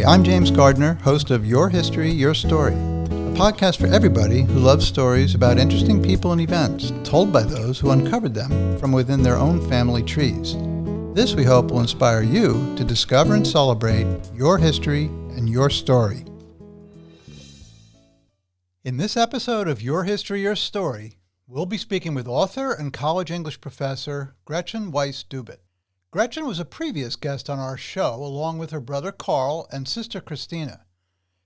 I'm James Gardner, host of Your History, Your Story, a podcast for everybody who loves stories about interesting people and events told by those who uncovered them from within their own family trees. This, we hope, will inspire you to discover and celebrate your history and your story. In this episode of Your History, Your Story, we'll be speaking with author and college English professor Gretchen Weiss Dubit. Gretchen was a previous guest on our show, along with her brother Carl and sister Christina.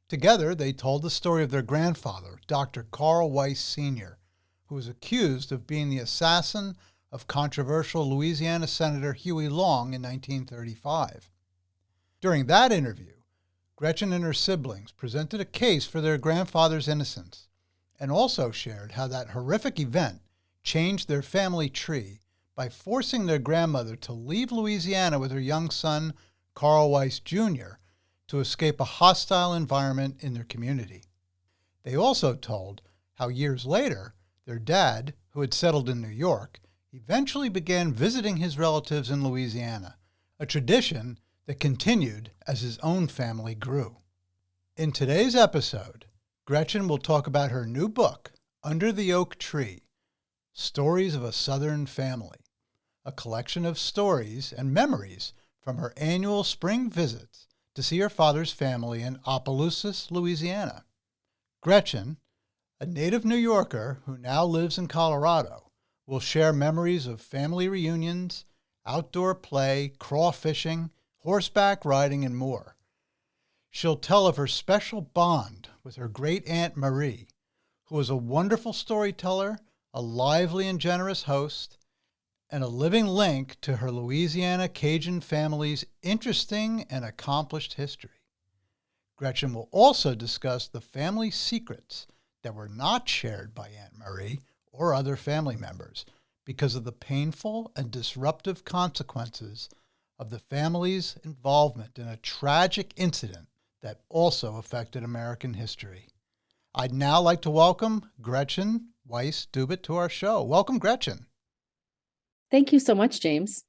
Together, they told the story of their grandfather, Dr. Carl Weiss Sr., who was accused of being the assassin of controversial Louisiana Senator Huey Long in 1935. During that interview, Gretchen and her siblings presented a case for their grandfather's innocence and also shared how that horrific event changed their family tree by forcing their grandmother to leave Louisiana with her young son, Carl Weiss Jr., to escape a hostile environment in their community. They also told how years later, their dad, who had settled in New York, eventually began visiting his relatives in Louisiana, a tradition that continued as his own family grew. In today's episode, Gretchen will talk about her new book, Under the Oak Tree, Stories of a Southern Family, a collection of stories and memories from her annual spring visits to see her father's family in Opelousas, Louisiana. Gretchen, a native New Yorker who now lives in Colorado, will share memories of family reunions, outdoor play, crawfishing, horseback riding, and more. She'll tell of her special bond with her great-aunt Marie, who was a wonderful storyteller, a lively and generous host, and a living link to her Louisiana Cajun family's interesting and accomplished history. Gretchen will also discuss the family secrets that were not shared by Aunt Marie or other family members because of the painful and disruptive consequences of the family's involvement in a tragic incident that also affected American history. I'd now like to welcome Gretchen Weiss Dubit to our show. Welcome, Gretchen. Thank you so much, James.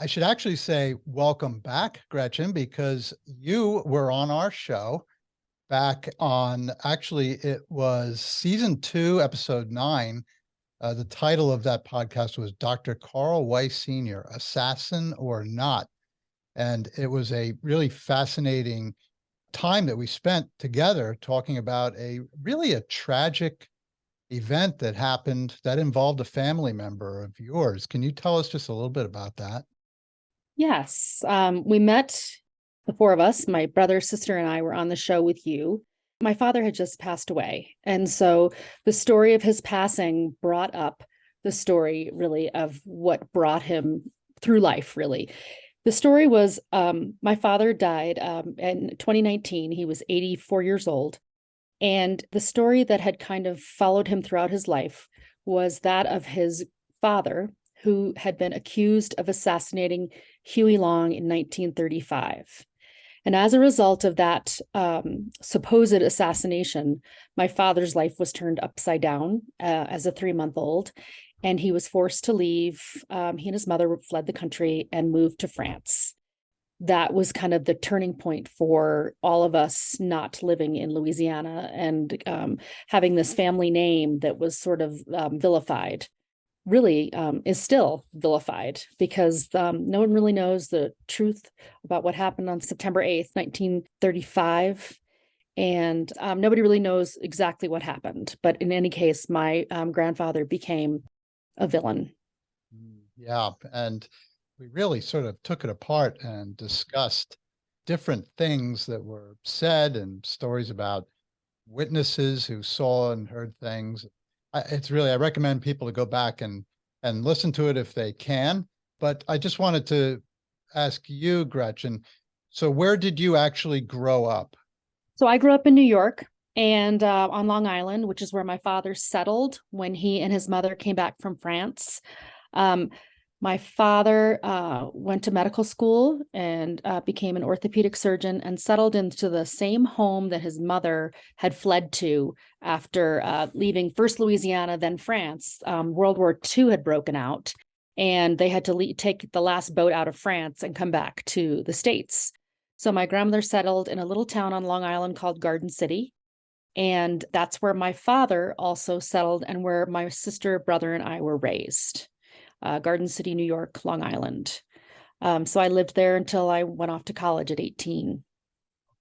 I should actually say welcome back, Gretchen, because you were on our show back on, actually, it was season 2, episode 9. The title of that podcast was Dr. Carl Weiss Sr., Assassin or Not. And it was a really fascinating time that we spent together talking about a tragic event that happened that involved a family member of yours. Can you tell us just a little bit about that? Yes. We met, the four of us, my brother, sister, and I were on the show with you. My father had just passed away. And so the story of his passing brought up the story really of what brought him through life, really. The story was my father died in 2019. He was 84 years old. And the story that had kind of followed him throughout his life was that of his father, who had been accused of assassinating Huey Long in 1935. And as a result of that supposed assassination, my father's life was turned upside down as a 3-month-old, and he was forced to leave. He and his mother fled the country and moved to France. That was kind of the turning point for all of us not living in Louisiana and having this family name that was sort of vilified, really is still vilified because no one really knows the truth about what happened on September 8th, 1935. And nobody really knows exactly what happened. But in any case, my grandfather became a villain. Yeah, and we really sort of took it apart and discussed different things that were said and stories about witnesses who saw and heard things. I recommend people to go back and listen to it if they can. But I just wanted to ask you, Gretchen, so where did you actually grow up? So I grew up in New York and on Long Island, which is where my father settled when he and his mother came back from France. My father went to medical school and became an orthopedic surgeon and settled into the same home that his mother had fled to after leaving first Louisiana, then France. World War II had broken out, and they had to take the last boat out of France and come back to the States. So my grandmother settled in a little town on Long Island called Garden City. And that's where my father also settled and where my sister, brother, and I were raised. Garden City, New York, Long Island. So I lived there until I went off to college at 18.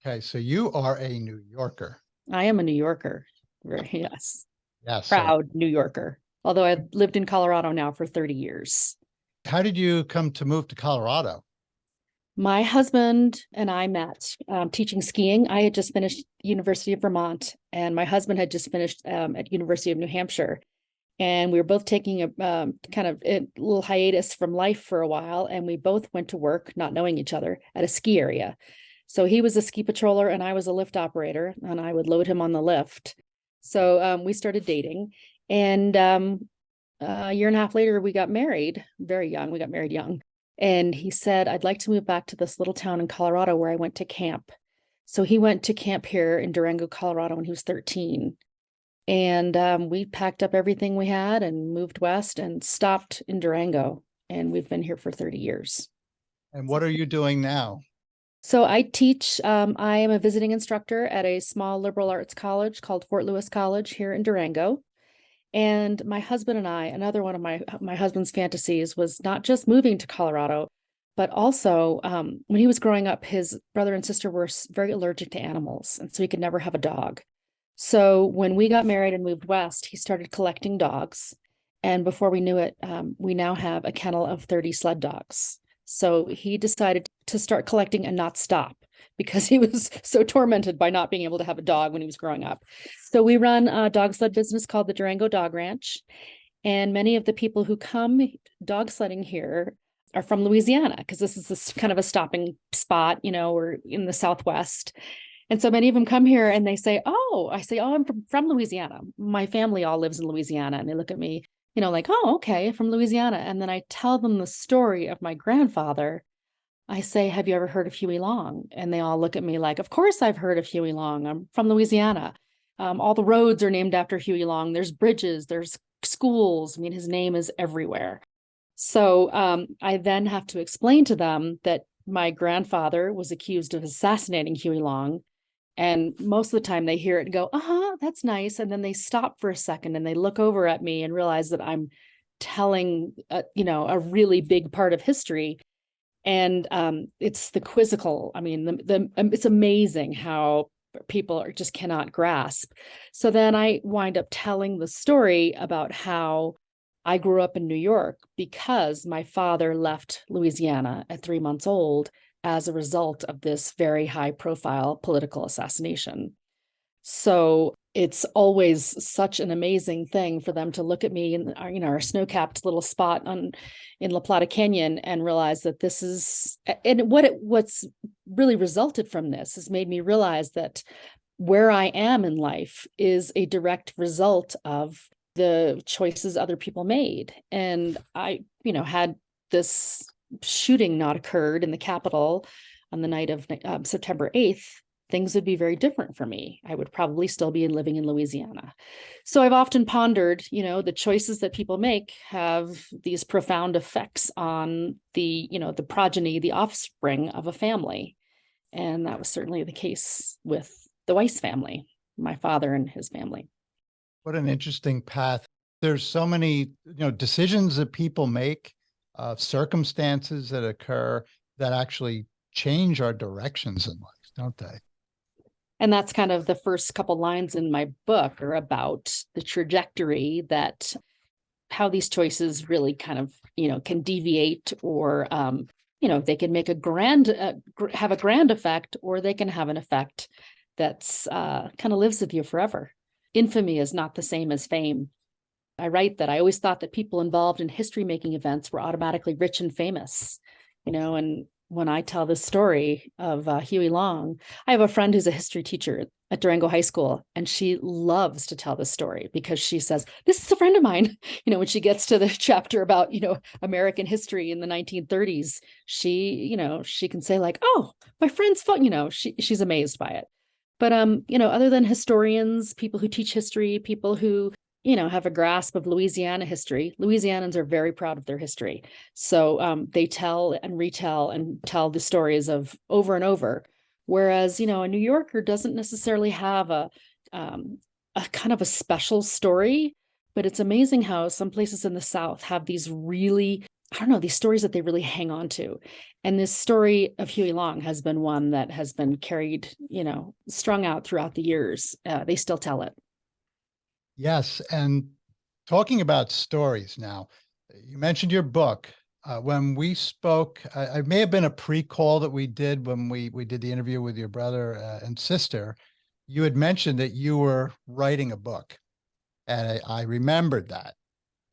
Okay, so you are a New Yorker. I am a New Yorker. Yes. Yes. Proud New Yorker. Although I've lived in Colorado now for 30 years. How did you come to move to Colorado? My husband and I met teaching skiing. I had just finished University of Vermont, and my husband had just finished at University of New Hampshire. And we were both taking a kind of a little hiatus from life for a while. And we both went to work, not knowing each other, at a ski area. So he was a ski patroller and I was a lift operator, and I would load him on the lift. So we started dating. And a year and a half later, we got married very young. We got married young. And he said, I'd like to move back to this little town in Colorado where I went to camp. So he went to camp here in Durango, Colorado when he was 13. And we packed up everything we had and moved west and stopped in Durango. And we've been here for 30 years. And what are you doing now? So I teach. I am a visiting instructor at a small liberal arts college called Fort Lewis College here in Durango. And my husband and I, another one of my husband's fantasies was not just moving to Colorado, but also when he was growing up, his brother and sister were very allergic to animals. And so he could never have a dog. So when we got married and moved west, he started collecting dogs. And before we knew it, we now have a kennel of 30 sled dogs. So he decided to start collecting and not stop because he was so tormented by not being able to have a dog when he was growing up. So we run a dog sled business called the Durango Dog Ranch. And many of the people who come dog sledding here are from Louisiana, because this is this kind of a stopping spot, we're in the Southwest. And so many of them come here and they say, I say, I'm from Louisiana. My family all lives in Louisiana. And they look at me, like, oh, okay, from Louisiana. And then I tell them the story of my grandfather. I say, have you ever heard of Huey Long? And they all look at me like, of course I've heard of Huey Long. I'm from Louisiana. All the roads are named after Huey Long. There's bridges, there's schools. I mean, his name is everywhere. So I then have to explain to them that my grandfather was accused of assassinating Huey Long. And most of the time they hear it and go, that's nice. And then they stop for a second and they look over at me and realize that I'm telling, a really big part of history. And it's the quizzical. I mean, it's amazing how people just cannot grasp. So then I wind up telling the story about how I grew up in New York because my father left Louisiana at 3 months old as a result of this very high profile political assassination. So it's always such an amazing thing for them to look at me in our snow-capped little spot in La Plata Canyon and realize that this is, and what's really resulted from this has made me realize that where I am in life is a direct result of the choices other people made. And I, had this shooting not occurred in the Capitol on the night of September 8th, things would be very different for me. I would probably still be living in Louisiana. So I've often pondered, the choices that people make have these profound effects on the progeny, the offspring of a family. And that was certainly the case with the Weiss family, my father and his family. What an interesting path. There's so many, decisions that people make, circumstances that occur that actually change our directions in life, don't they? And that's kind of the first couple lines in my book are about the trajectory that how these choices really kind of, can deviate or, they can make have a grand effect, or they can have an effect that's kind of lives with you forever. Infamy is not the same as fame. I write that I always thought that people involved in history-making events were automatically rich and famous, and when I tell the story of Huey Long, I have a friend who's a history teacher at Durango High School, and she loves to tell this story because she says, this is a friend of mine. When she gets to the chapter about, American history in the 1930s, she can say like, oh, my friend's fun, she's amazed by it. But, other than historians, people who teach history, people who have a grasp of Louisiana history. Louisianans are very proud of their history. So they tell and retell and tell the stories of over and over. Whereas, a New Yorker doesn't necessarily have a kind of a special story, but it's amazing how some places in the South have these really, I don't know, these stories that they really hang on to. And this story of Huey Long has been one that has been carried, strung out throughout the years. They still tell it. Yes. And talking about stories now, you mentioned your book. When we spoke, I may have been a pre-call that we did when we did the interview with your brother and sister. You had mentioned that you were writing a book, and I remembered that.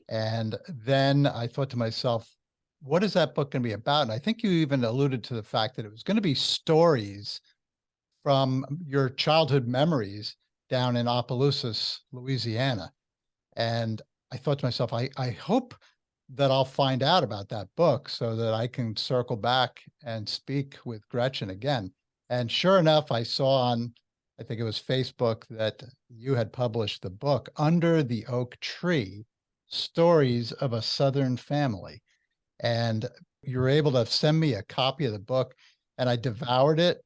And then I thought to myself, what is that book going to be about? And I think you even alluded to the fact that it was going to be stories from your childhood memories down in Opelousas, Louisiana. And I thought to myself, I hope that I'll find out about that book so that I can circle back and speak with Gretchen again. And sure enough, I saw on, I think it was Facebook, that you had published the book, Under the Oak Tree, Stories of a Southern Family. And you were able to send me a copy of the book, and I devoured it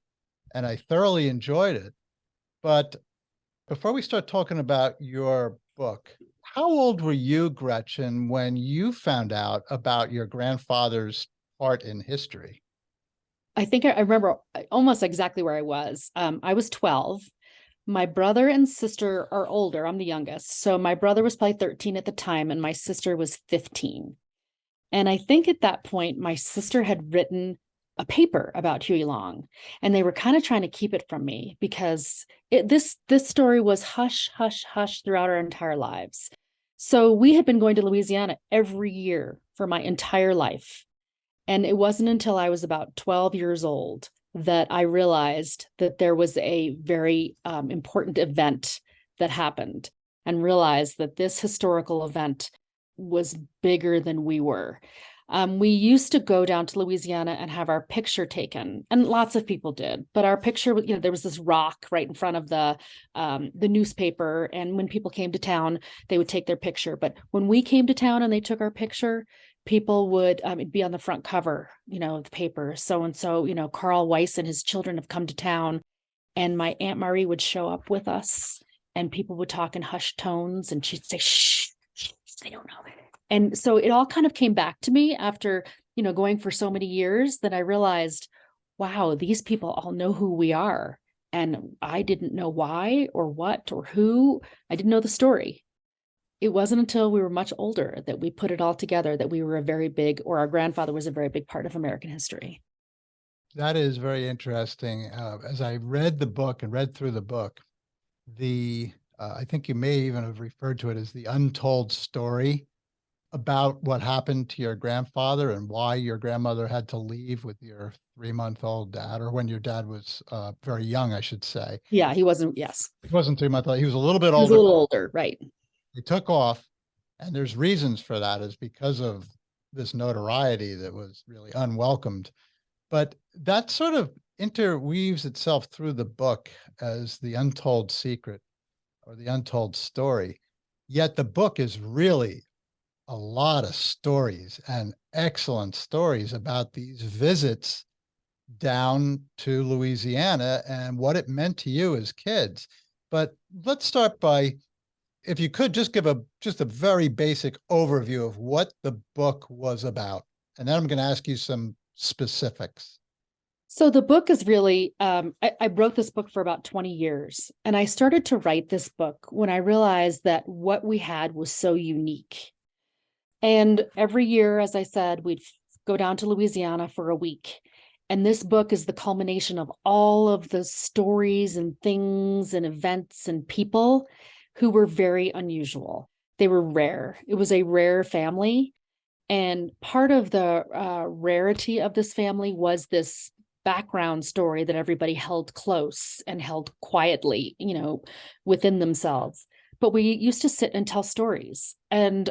and I thoroughly enjoyed it. But before we start talking about your book, how old were you, Gretchen, when you found out about your grandfather's part in history? I think I remember almost exactly where I was. I was 12. My brother and sister are older. I'm the youngest. So my brother was probably 13 at the time, and my sister was 15. And I think at that point, my sister had written a paper about Huey Long, and they were kind of trying to keep it from me because this story was hush, hush, hush throughout our entire lives. So we had been going to Louisiana every year for my entire life. And it wasn't until I was about 12 years old that I realized that there was a very important event that happened, and realized that this historical event was bigger than we were. We used to go down to Louisiana and have our picture taken, and lots of people did. But our picture, there was this rock right in front of the newspaper, and when people came to town, they would take their picture. But when we came to town and they took our picture, people would it'd be on the front cover, of the paper. So and so, Carl Weiss and his children have come to town, and my Aunt Marie would show up with us, and people would talk in hushed tones, and she'd say, "Shh, shh, they don't know." And so it all kind of came back to me after, going for so many years, that I realized, wow, these people all know who we are. And I didn't know why or what or who. I didn't know the story. It wasn't until we were much older that we put it all together that we were a very big, or our grandfather was a very big part of American history. That is very interesting. As I read the book and read through the book, I think you may even have referred to it as the untold story about what happened to your grandfather and why your grandmother had to leave with your 3-month-old dad, or when your dad was very young, I should say. Yeah, he wasn't, yes. He wasn't 3 months old. He was a little bit He was a older. little older, right. He took off, and there's reasons for that, is because of this notoriety that was really unwelcomed. But that sort of interweaves itself through the book as the untold secret or the untold story. Yet the book is really a lot of stories, and excellent stories, about these visits down to Louisiana and what it meant to you as kids. But let's start by, if you could just give just a very basic overview of what the book was about. And then I'm going to ask you some specifics. So the book is really, I wrote this book for about 20 years, and I started to write this book when I realized that what we had was so unique. And every year, as I said, we'd go down to Louisiana for a week. And this book is the culmination of all of the stories and things and events and people who were very unusual. They were rare. It was a rare family. And part of the rarity of this family was this background story that everybody held close and held quietly, within themselves. But we used to sit and tell stories, and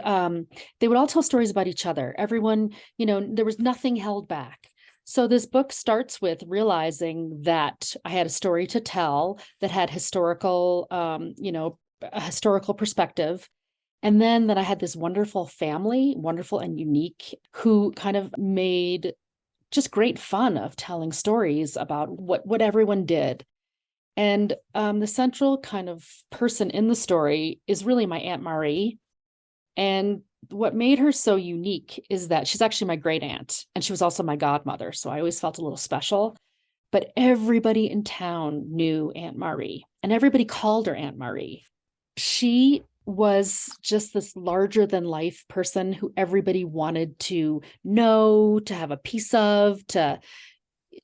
they would all tell stories about each other. Everyone, there was nothing held back. So this book starts with realizing that I had a story to tell that had historical, a historical perspective. And then I had this wonderful family, wonderful and unique, who kind of made just great fun of telling stories about what everyone did. And the central kind of person in the story is really my Aunt Marie. And what made her so unique is that she's actually my great aunt, and she was also my godmother. So I always felt a little special. But everybody in town knew Aunt Marie, and everybody called her Aunt Marie. She was just this larger than life person who everybody wanted to know, to have a piece of, to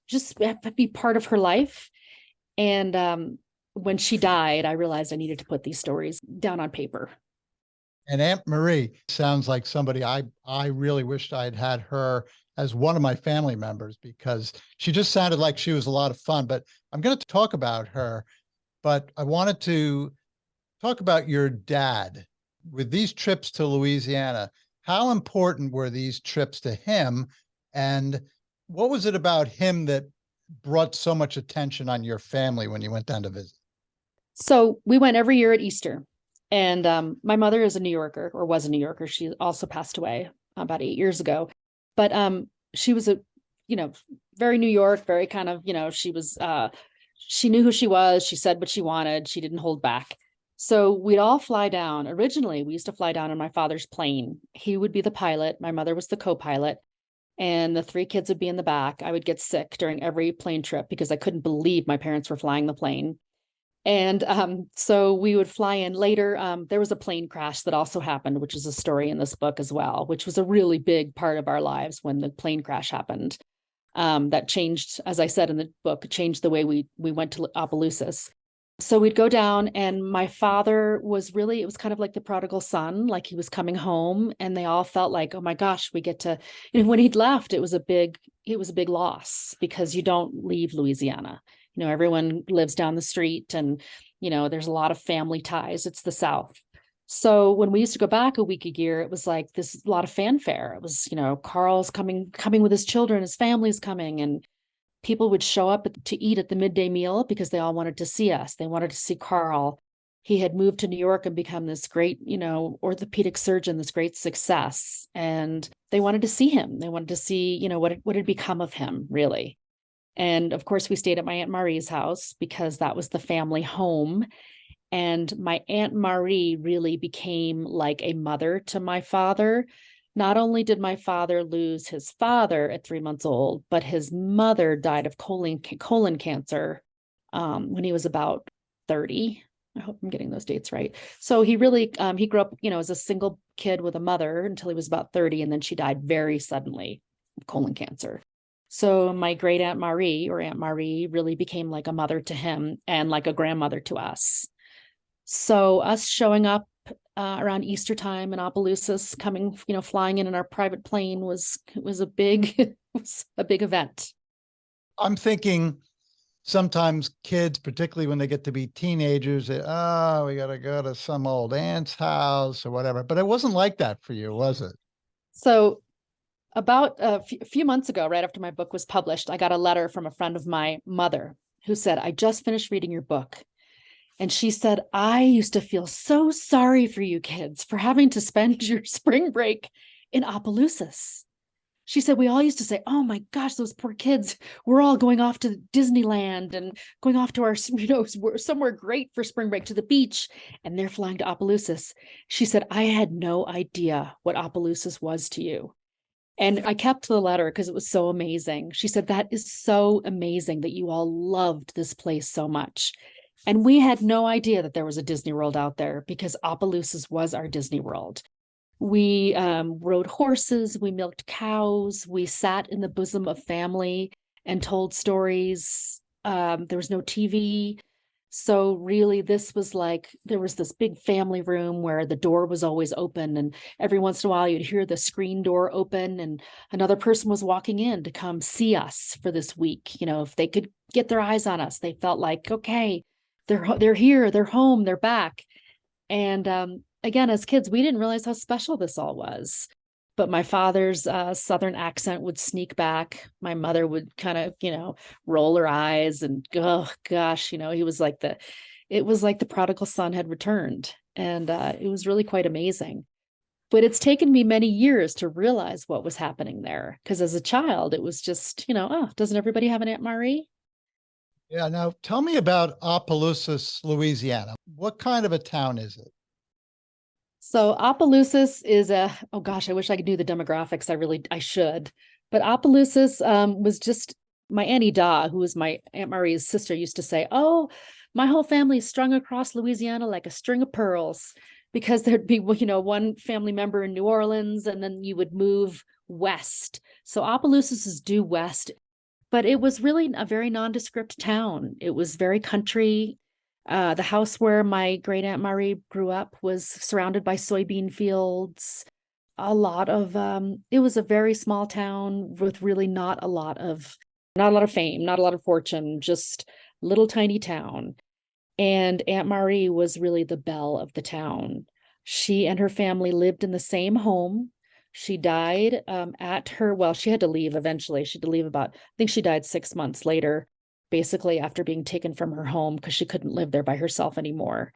just be part of her life. And when she died, I realized I needed to put these stories down on paper. And Aunt Marie sounds like somebody I really wished I'd had her as one of my family members, because she just sounded like she was a lot of fun. But I'm going to talk about her, but I wanted to talk about your dad. With these trips to Louisiana, how important were these trips to him? And what was it about him that brought so much attention on your family when you went down to visit? So we went every year at Easter. And my mother is a New Yorker, or was a New Yorker. She also passed away about 8 years ago. But she was very New York, very kind of, she knew who she was. She said what she wanted. She didn't hold back. So we'd all fly down. Originally, we used to fly down in my father's plane. He would be the pilot. My mother was the co-pilot. And the three kids would be in the back. I would get sick during every plane trip because I couldn't believe my parents were flying the plane. And so we would fly in later. There was a plane crash that also happened, which is a story in this book as well, which was a really big part of our lives when the plane crash happened. That changed, as I said in the book, changed the way we went to Opelousas. So we'd go down, and my father was really, it was kind of like the prodigal son, like he was coming home, and they all felt like, oh my gosh, we get to, when he'd left, it was a big loss, because you don't leave Louisiana. Everyone lives down the street, and, there's a lot of family ties. It's the South. So when we used to go back a week a year, it was like this, a lot of fanfare. It was, Carl's coming with his children, his family's coming, and people would show up to eat at the midday meal because they all wanted to see us. They wanted to see Carl. He had moved to New York and become this great, orthopedic surgeon, this great success. And they wanted to see him. They wanted to see, what had become of him, really. And of course, we stayed at my Aunt Marie's house because that was the family home. And my Aunt Marie really became like a mother to my father. Not only did my father lose his father at 3 months old, but his mother died of colon cancer when he was about 30. I hope I'm getting those dates right. So he really, he grew up, as a single kid with a mother until he was about 30. And then she died very suddenly of colon cancer. So my great Aunt Marie, or Aunt Marie, really became like a mother to him and like a grandmother to us. So us showing up around Easter time in Opelousas, coming, flying in our private plane was a big event. I'm thinking sometimes kids, particularly when they get to be teenagers, we got to go to some old aunt's house or whatever. But it wasn't like that for you, was it? So about a few months ago, right after my book was published, I got a letter from a friend of my mother who said, I just finished reading your book. And she said, I used to feel so sorry for you kids for having to spend your spring break in Opelousas. She said, we all used to say, oh my gosh, those poor kids, we're all going off to Disneyland and going off to our, somewhere great for spring break, to the beach, and they're flying to Opelousas. She said, I had no idea what Opelousas was to you. And I kept the letter because it was so amazing. She said, that is so amazing that you all loved this place so much. And we had no idea that there was a Disney World out there, because Opelousas was our Disney World. We rode horses, we milked cows, we sat in the bosom of family and told stories. There was no TV. So really, this was like, there was this big family room where the door was always open, and every once in a while you'd hear the screen door open and another person was walking in to come see us for this week. If they could get their eyes on us, they felt like, okay, they're here, they're home, they're back. And again, as kids, we didn't realize how special this all was. But my father's Southern accent would sneak back. My mother would kind of, roll her eyes and, oh gosh, it was like the prodigal son had returned. And it was really quite amazing. But it's taken me many years to realize what was happening there. Because as a child, it was just, oh, doesn't everybody have an Aunt Marie? Yeah. Now tell me about Opelousas, Louisiana. What kind of a town is it? So Opelousas is oh gosh, I wish I could do the demographics. I should. But Opelousas was just my Auntie Da, who was my Aunt Marie's sister, used to say, oh, my whole family is strung across Louisiana like a string of pearls, because there'd be, one family member in New Orleans, and then you would move west. So Opelousas is due west, but it was really a very nondescript town. It was very country. The house where my great Aunt Marie grew up was surrounded by soybean fields. It was a very small town with really not a lot of fame, not a lot of fortune, just little tiny town. And Aunt Marie was really the belle of the town. She and her family lived in the same home. She died she had to leave eventually. She had to leave I think she died 6 months later, basically after being taken from her home because she couldn't live there by herself anymore.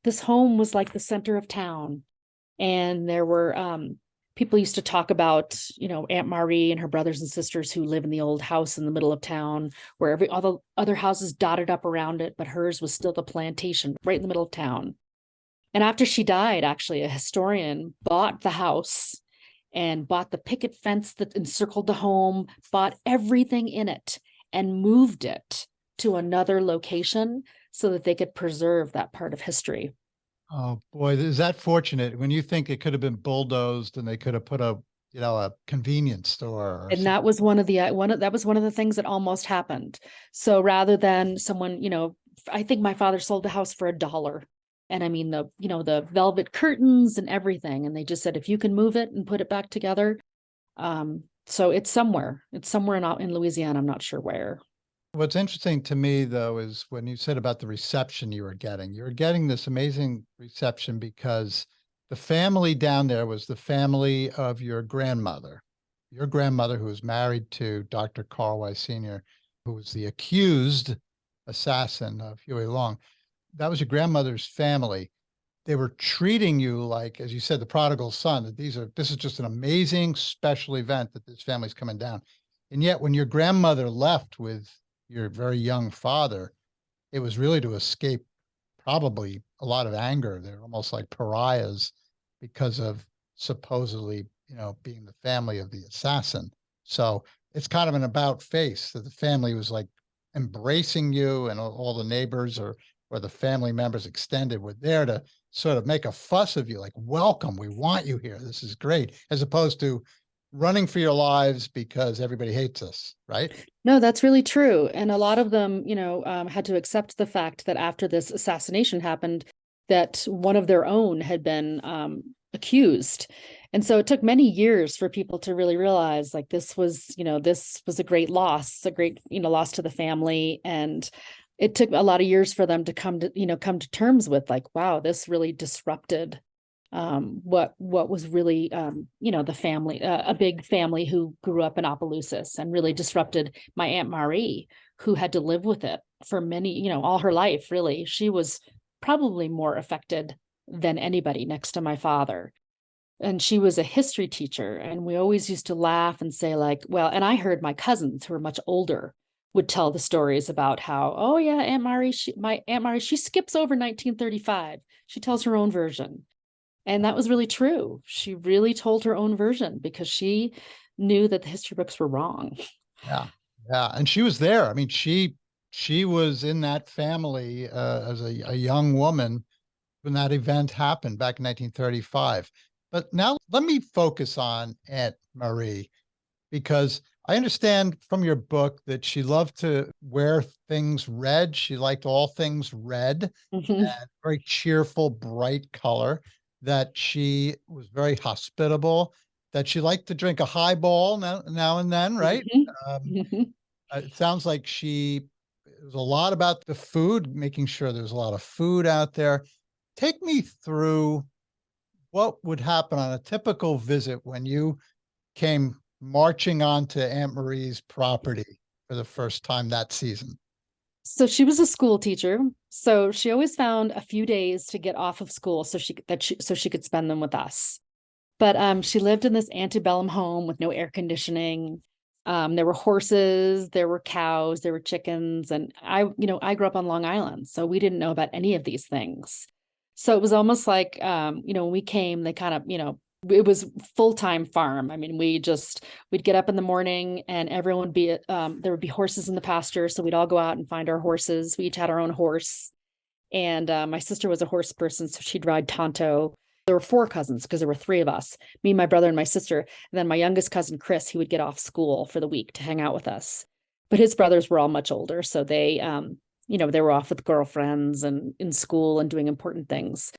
This home was like the center of town. And there were people used to talk about, Aunt Marie and her brothers and sisters who live in the old house in the middle of town, where all the other houses dotted up around it, but hers was still the plantation right in the middle of town. And after she died, actually, a historian bought the house and bought the picket fence that encircled the home, bought everything in it, and moved it to another location so that they could preserve that part of history. Oh boy, is that fortunate when you think it could have been bulldozed and they could have put a convenience store or And something. that was one of the things that almost happened. So rather than someone, I think my father sold the house for $1. And I mean, the velvet curtains and everything. And they just said, if you can move it and put it back together. So it's somewhere in Louisiana. I'm not sure where. What's interesting to me, though, is when you said about the reception you were getting this amazing reception because the family down there was the family of your grandmother who was married to Dr. Carl Weiss Sr., who was the accused assassin of Huey Long. That was your grandmother's family. They were treating you like, as you said, the prodigal son, that this is just an amazing special event that this family's coming down. And yet when your grandmother left with your very young father, it was really to escape probably a lot of anger. They're almost like pariahs because of supposedly, being the family of the assassin. So it's kind of an about face that the family was like embracing you, and all the neighbors or the family members extended were there to sort of make a fuss of you, like, welcome, we want you here. This is great. As opposed to running for your lives because everybody hates us, right? No, that's really true. And a lot of them, had to accept the fact that after this assassination happened, that one of their own had been accused. And so it took many years for people to really realize, like, this was a great loss, a great, loss to the family. And it took a lot of years for them to come to terms with, like, wow, this really disrupted what was really the family, a big family who grew up in Opelousas, and really disrupted my Aunt Marie, who had to live with it for many, all her life. Really, she was probably more affected than anybody next to my father. And she was a history teacher, and we always used to laugh and say, like, well, and I heard my cousins who were much older would tell the stories about how, oh yeah, my Aunt Marie, she skips over 1935. She tells her own version. And that was really true. She really told her own version because she knew that the history books were wrong. Yeah. Yeah. And she was there. I mean, she was in that family as a young woman when that event happened back in 1935. But now let me focus on Aunt Marie, because I understand from your book that she loved to wear things red. She liked all things red, Mhm. and very cheerful, bright color, that she was very hospitable, that she liked to drink a highball now and then, right? Mhm. Um, Mhm. it sounds like it was a lot about the food, making sure there's a lot of food out there. Take me through what would happen on a typical visit when you came marching onto Aunt Marie's property for the first time that season. So she was a school teacher. So she always found a few days to get off of school so she could spend them with us. But she lived in this antebellum home with no air conditioning. There were horses, there were cows, there were chickens, and I grew up on Long Island, so we didn't know about any of these things. So it was almost like, when we came, they kind of, it was full-time farm. I mean, we'd get up in the morning and everyone would be, there would be horses in the pasture. So we'd all go out and find our horses. We each had our own horse. And my sister was a horse person, so she'd ride Tonto. There were 4 cousins because there were 3 of us, me, my brother, and my sister. And then my youngest cousin, Chris, he would get off school for the week to hang out with us. But his brothers were all much older. So they were off with girlfriends and in school and doing important things.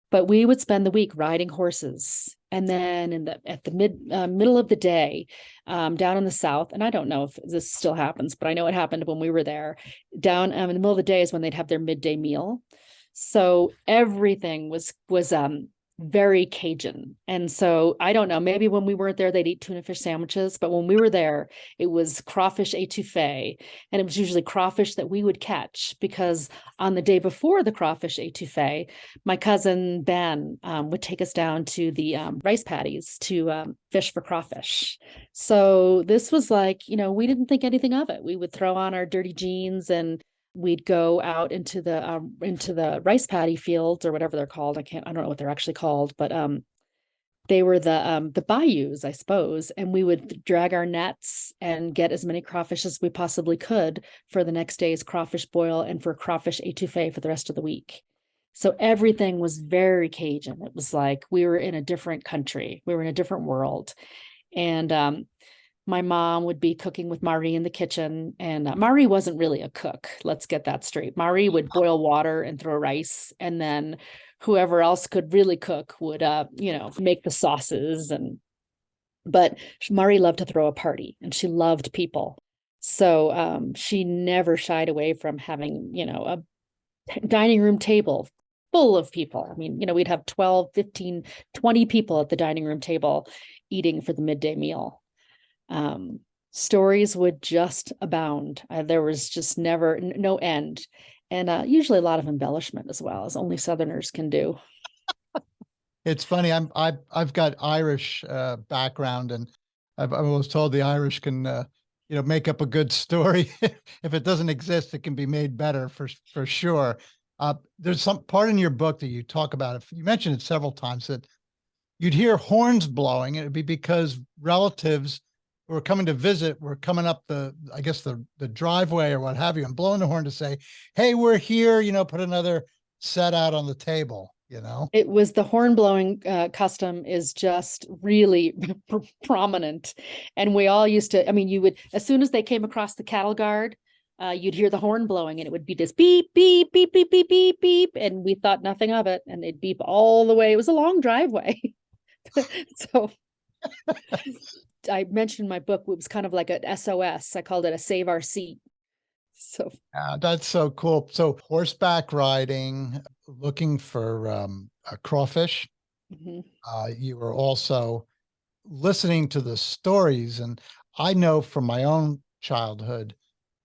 But we would spend the week riding horses. And then at the middle of the day, down in the South, and I don't know if this still happens, but I know it happened when we were there, down in the middle of the day is when they'd have their midday meal. So everything was very Cajun. And so I don't know, maybe when we weren't there, they'd eat tuna fish sandwiches. But when we were there, it was crawfish étouffée. And it was usually crawfish that we would catch because on the day before the crawfish étouffée, my cousin Ben would take us down to the rice paddies to fish for crawfish. So this was like, we didn't think anything of it. We would throw on our dirty jeans and we'd go out into the rice paddy fields or whatever they're called. I don't know what they're actually called, but they were the bayous, I suppose. And we would drag our nets and get as many crawfish as we possibly could for the next day's crawfish boil and for crawfish étouffée for the rest of the week. So everything was very Cajun. It was like we were in a different country. We were in a different world. And my mom would be cooking with Marie in the kitchen, and Marie wasn't really a cook. Let's get that straight. Marie would boil water and throw rice, and then whoever else could really cook would, make the sauces. But Marie loved to throw a party, and she loved people. So she never shied away from having, a dining room table full of people. I mean, we'd have 12, 15, 20 people at the dining room table eating for the midday meal. Stories would just abound. There was just never no end, and usually a lot of embellishment as well, as only Southerners can do. It's funny. I've got Irish background, and I was told the Irish can make up a good story. If it doesn't exist, it can be made better for sure. There's some part in your book that you talk about. You mentioned it several times that you'd hear horns blowing, and it'd be because relatives who were coming to visit were coming up the driveway or what have you, and blowing the horn to say, "Hey, we're here." Put another set out on the table. It was the horn blowing custom is just really prominent, and we all used to. I mean, you would, as soon as they came across the cattle guard, you'd hear the horn blowing, and it would be this beep, beep, beep, beep, beep, beep, beep, and we thought nothing of it, and they'd beep all the way. It was a long driveway, so. I mentioned in my book, it was kind of like an SOS. I called it a save our seat. So that's so cool. So horseback riding, looking for a crawfish. Mm-hmm. You were also listening to the stories. And I know from my own childhood,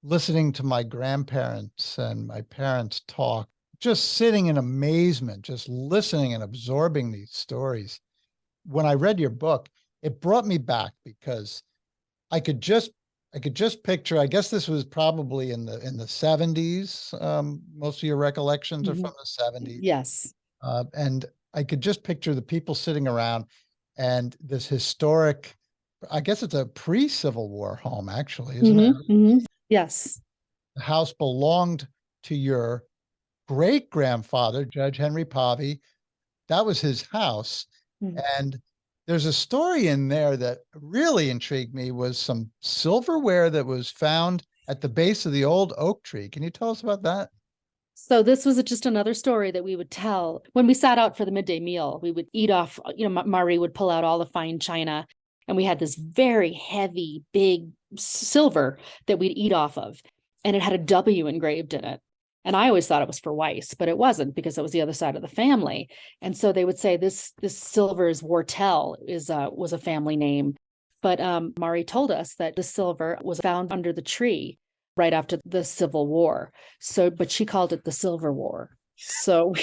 listening to my grandparents and my parents talk, just sitting in amazement, just listening and absorbing these stories. When I read your book, it brought me back because I could just picture, I guess this was probably in the 70s. Most of your recollections are from the 70s. Yes. And I could just picture the people sitting around and this historic, I guess it's a pre-Civil War home, actually, isn't it? Mm-hmm. Yes. The house belonged to your great-grandfather, Judge Henry Pavey. That was his house. Mm-hmm. And there's a story in there that really intrigued me, was some silverware that was found at the base of the old oak tree. Can you tell us about that? So this was just another story that we would tell. When we sat out for the midday meal, we would eat off, Marie would pull out all the fine china, and we had this very heavy, big silver that we'd eat off of, and it had a W engraved in it. And I always thought it was for Weiss, but it wasn't, because it was the other side of the family. And so they would say this silver is Wortel, was a family name. But Marie told us that the silver was found under the tree right after the Civil War. So, but she called it the Silver War. So,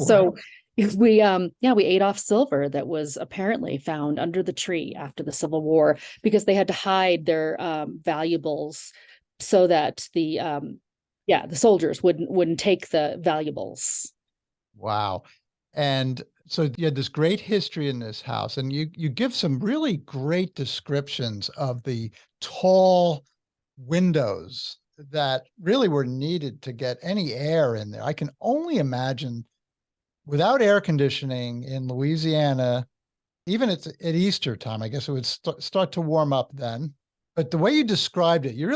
so we ate off silver that was apparently found under the tree after the Civil War because they had to hide their valuables so that the soldiers wouldn't take the valuables. Wow. And so you had this great history in this house, and you give some really great descriptions of the tall windows that really were needed to get any air in there. I can only imagine without air conditioning in Louisiana, even at Easter time, I guess it would start to warm up then. But the way you described it, you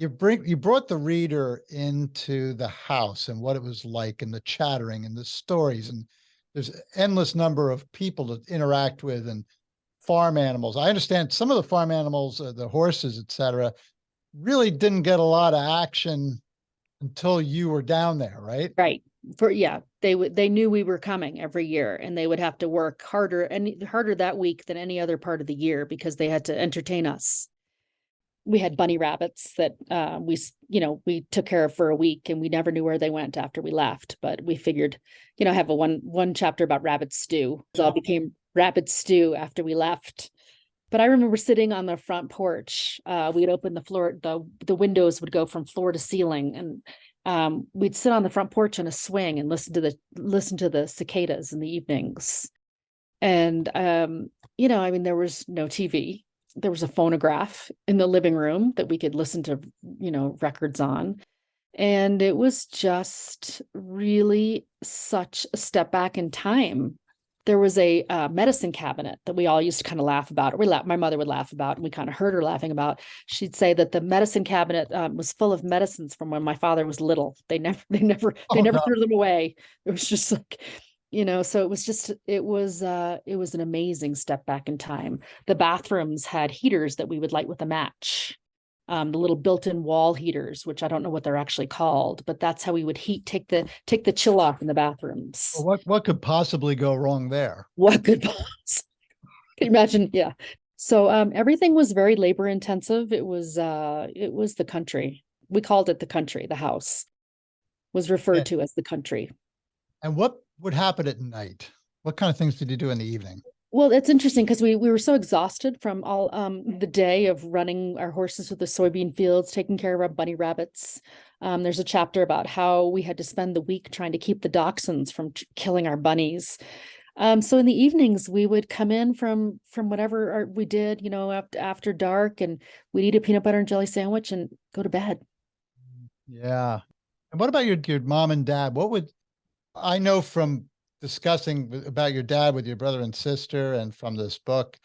brought the reader into the house and what it was like and the chattering and the stories, and there's endless number of people to interact with and farm animals. I understand some of the farm animals, the horses, etc., really didn't get a lot of action until you were down there, right? Right. They knew we were coming every year, and they would have to work harder that week than any other part of the year because they had to entertain us. We had bunny rabbits that we took care of for a week, and we never knew where they went after we left. But we figured, have a one chapter about rabbit stew. It all became rabbit stew after we left. But I remember sitting on the front porch. We'd open the floor, the windows would go from floor to ceiling, and we'd sit on the front porch on a swing and listen to the cicadas in the evenings. And there was no TV. There was a phonograph in the living room that we could listen to, records on. And it was just really such a step back in time. There was a medicine cabinet that we all used to kind of laugh about. My mother would laugh about, and we kind of heard her laughing about. She'd say that the medicine cabinet was full of medicines from when my father was little. They never threw them away. It was just like, so it was an amazing step back in time. The bathrooms had heaters that we would light with a match. The little built-in wall heaters, which I don't know what they're actually called, but that's how we would take the chill off in the bathrooms. Well, what could possibly go wrong there? What could possibly? Can you imagine? Yeah. So everything was very labor intensive. It was the country. We called it the country. The house was referred to as the country. And what would happen at night? What kind of things did you do in the evening? Well, it's interesting because we were so exhausted from all the day of running our horses through the soybean fields, taking care of our bunny rabbits. There's a chapter about how we had to spend the week trying to keep the dachshunds from killing our bunnies. So in the evenings, we would come in from whatever we did, after dark, and we'd eat a peanut butter and jelly sandwich and go to bed. Yeah. And what about your mom and dad? I know from discussing about your dad with your brother and sister and from this book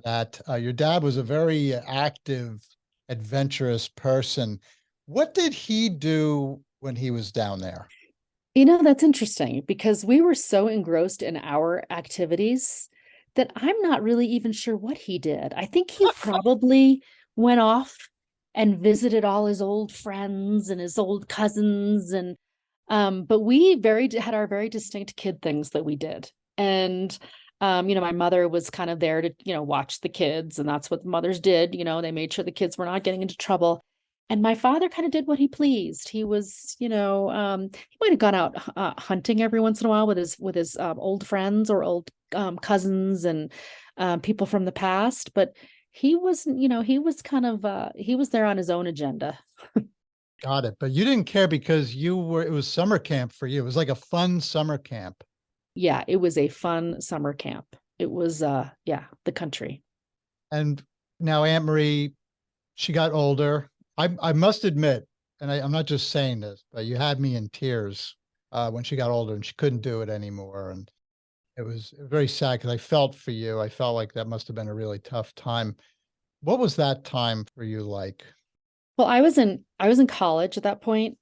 that your dad was a very active, adventurous person. What did he do when he was down there? That's interesting because we were so engrossed in our activities that I'm not really even sure what he did. I think he probably went off and visited all his old friends and his old cousins, and but we had our very distinct kid things that we did. And my mother was kind of there to watch the kids, and that's what mothers did. They made sure the kids were not getting into trouble. And my father kind of did what he pleased. He was, he might have gone out hunting every once in a while with his old friends or old cousins and people from the past. But he wasn't, he was kind of, he was there on his own agenda. Got it. But you didn't care because it was summer camp for you. It was like a fun summer camp. Yeah, it was a fun summer camp. It was, the country. And now Aunt Marie, she got older. I must admit, and I'm not just saying this, but you had me in tears when she got older and she couldn't do it anymore. And it was very sad because I felt for you. I felt like that must have been a really tough time. What was that time for you like? Well, I was in college at that point,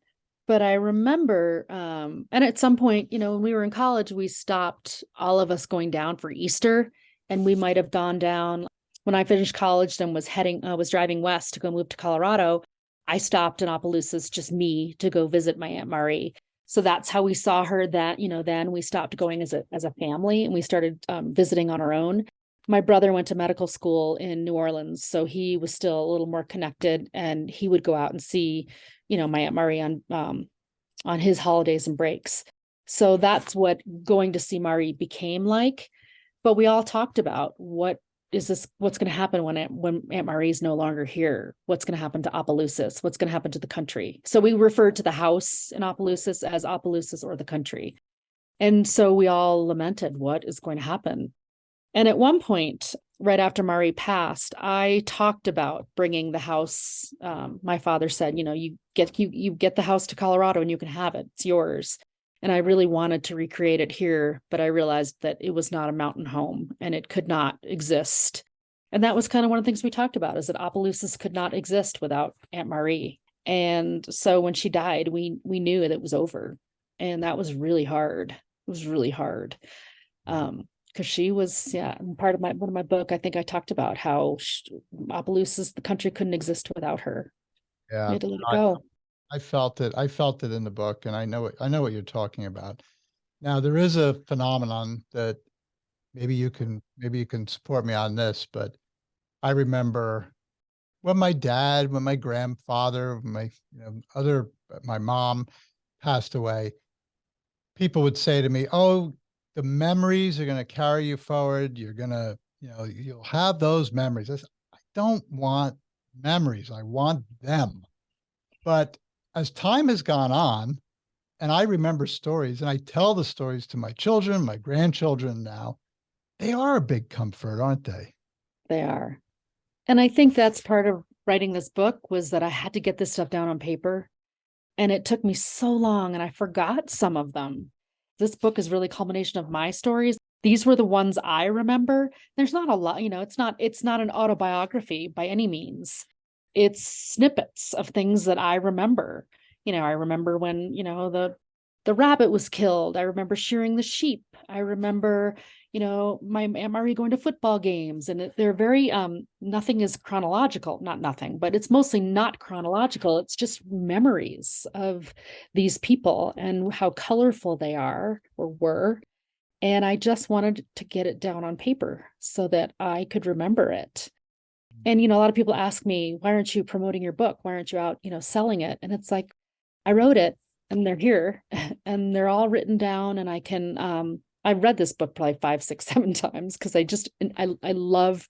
but I remember, and at some point, when we were in college, we stopped all of us going down for Easter, and we might have gone down. When I finished college and was driving west to go move to Colorado, I stopped in Opelousas, just me, to go visit my Aunt Marie. So that's how we saw her. Then we stopped going as a family, and we started visiting on our own. my brother went to medical school in New Orleans, so he was still a little more connected, and he would go out and see, my Aunt Marie on his holidays and breaks. So that's what going to see Marie became like. But we all talked about what's going to happen when Aunt Marie's no longer here? What's going to happen to Opelousas? What's going to happen to the country? So we referred to the house in Opelousas as Opelousas or the country. And so we all lamented what is going to happen. And at one point, right after Marie passed, I talked about bringing the house. My father said, you get the house to Colorado and you can have it. It's yours. And I really wanted to recreate it here, but I realized that it was not a mountain home and it could not exist. And that was kind of one of the things we talked about, is that Opelousas could not exist without Aunt Marie. And so when she died, we knew that it was over. And that was really hard. It was really hard. Because she was, part of one of my book, I think I talked about how Opelousas, the country couldn't exist without her. Yeah. We had to let it go. I felt it. I felt it in the book, and I know what you're talking about. Now, there is a phenomenon that maybe you can support me on this, but I remember when my dad, when my grandfather, my my mom passed away, people would say to me, "Oh, the memories are going to carry you forward. You're going to, you'll have those memories." I said, "I don't want memories. I want them." But as time has gone on, and I remember stories, and I tell the stories to my children, my grandchildren now, they are a big comfort, aren't they? They are. And I think that's part of writing this book, was that I had to get this stuff down on paper. And it took me so long, and I forgot some of them. This book is really a culmination of my stories. These were the ones I remember. There's not a lot, it's not an autobiography by any means. It's snippets of things that I remember. I remember when, the rabbit was killed. I remember shearing the sheep. I remember, my Aunt Marie going to football games, and they're very, nothing is chronological, not nothing, but it's mostly not chronological. It's just memories of these people and how colorful they are or were. And I just wanted to get it down on paper so that I could remember it. And, a lot of people ask me, why aren't you promoting your book? Why aren't you out, selling it? And it's like, I wrote it and they're here and they're all written down, and I can, I've read this book probably 5, 6, 7 times because I love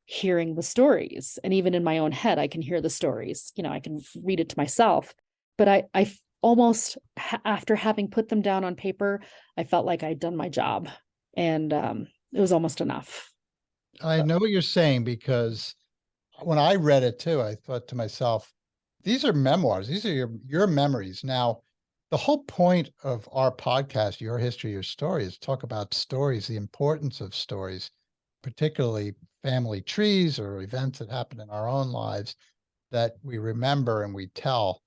hearing the stories. And even in my own head, I can hear the stories, I can read it to myself, but I almost, after having put them down on paper, I felt like I'd done my job, and it was almost enough. I know what you're saying, because when I read it too, I thought to myself, these are memoirs. These are your memories. Now, the whole point of our podcast, Your History, Your Story, is talk about stories, the importance of stories, particularly family trees or events that happen in our own lives that we remember and we tell,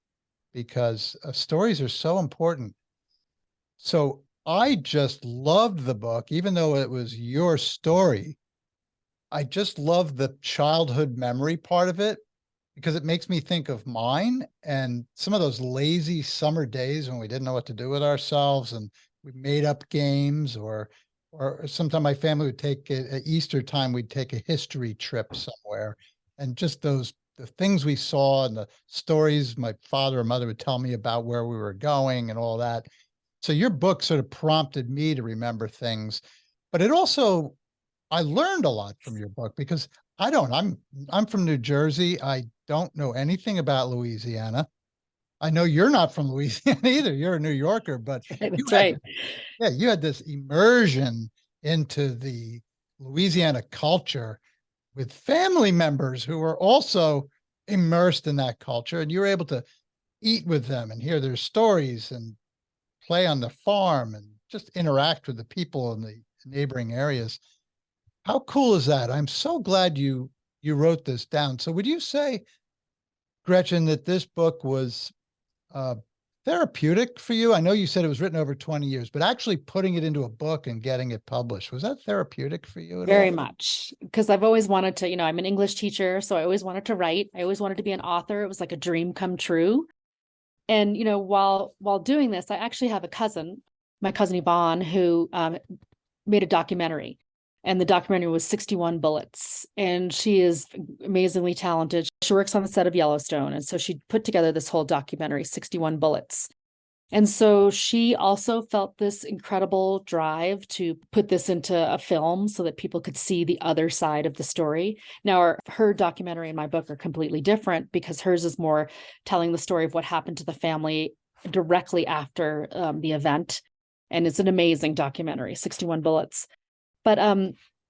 because stories are so important. So I just loved the book, even though it was your story. I just love the childhood memory part of it, because it makes me think of mine and some of those lazy summer days when we didn't know what to do with ourselves, and we made up games, or sometime my family would take at Easter time, we'd take a history trip somewhere, and just the things we saw and the stories my father or mother would tell me about where we were going and all that. So your book sort of prompted me to remember things, but it also, I learned a lot from your book, because I'm from New Jersey. I don't know anything about Louisiana. I know you're not from Louisiana either. You're a New Yorker, but That's right. you had this immersion into the Louisiana culture with family members who were also immersed in that culture, and you were able to eat with them and hear their stories and play on the farm and just interact with the people in the neighboring areas. How cool is that? I'm so glad you wrote this down. So would you say, Gretchen, that this book was therapeutic for you? I know you said it was written over 20 years, but actually putting it into a book and getting it published, was that therapeutic for you at all? Very much, because I've always wanted to, I'm an English teacher, so I always wanted to write. I always wanted to be an author. It was like a dream come true. And, while doing this, I actually have a cousin, my cousin Yvonne, who made a documentary. And the documentary was 61 Bullets. And she is amazingly talented. She works on the set of Yellowstone. And so she put together this whole documentary, 61 Bullets. And so she also felt this incredible drive to put this into a film so that people could see the other side of the story. Now, her documentary and my book are completely different because hers is more telling the story of what happened to the family directly after the event. And it's an amazing documentary, 61 Bullets. But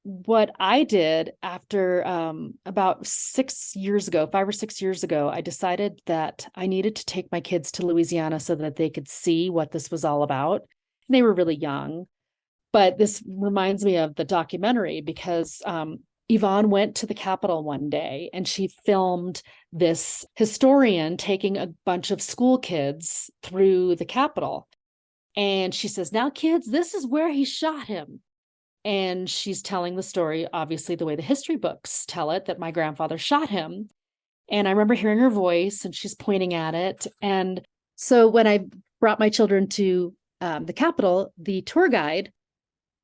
what I did after about 6 years ago, 5 or 6 years ago, I decided that I needed to take my kids to Louisiana so that they could see what this was all about. And they were really young. But this reminds me of the documentary because Yvonne went to the Capitol one day and she filmed this historian taking a bunch of school kids through the Capitol. And she says, "Now, kids, this is where he shot him." And she's telling the story, obviously, the way the history books tell it, that my grandfather shot him. And I remember hearing her voice and she's pointing at it. And so when I brought my children to the Capitol, the tour guide,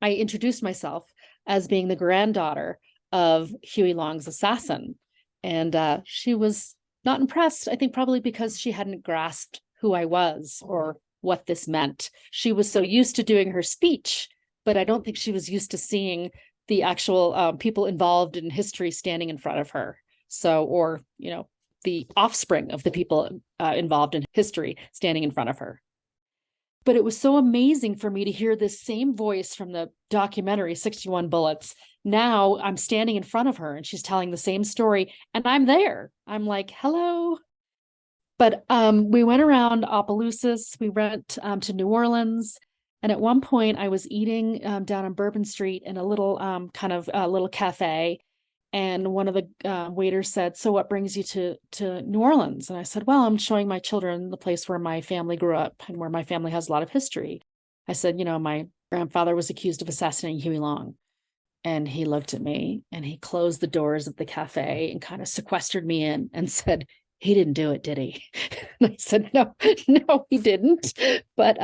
I introduced myself as being the granddaughter of Huey Long's assassin. And she was not impressed, I think probably because she hadn't grasped who I was or what this meant. She was so used to doing her speech, but I don't think she was used to seeing the actual people involved in history standing in front of her. So, or, the offspring of the people involved in history standing in front of her. But it was so amazing for me to hear this same voice from the documentary, 61 Bullets. Now I'm standing in front of her and she's telling the same story and I'm there. I'm like, hello. But we went around Opelousas. We went to New Orleans. And at one point I was eating down on Bourbon Street in a little little cafe. And one of the waiters said, "So what brings you to New Orleans?" And I said, "Well, I'm showing my children the place where my family grew up and where my family has a lot of history." I said, "My grandfather was accused of assassinating Huey Long." And he looked at me and he closed the doors of the cafe and kind of sequestered me in and said, "He didn't do it, did he?" And I said, no, he didn't. But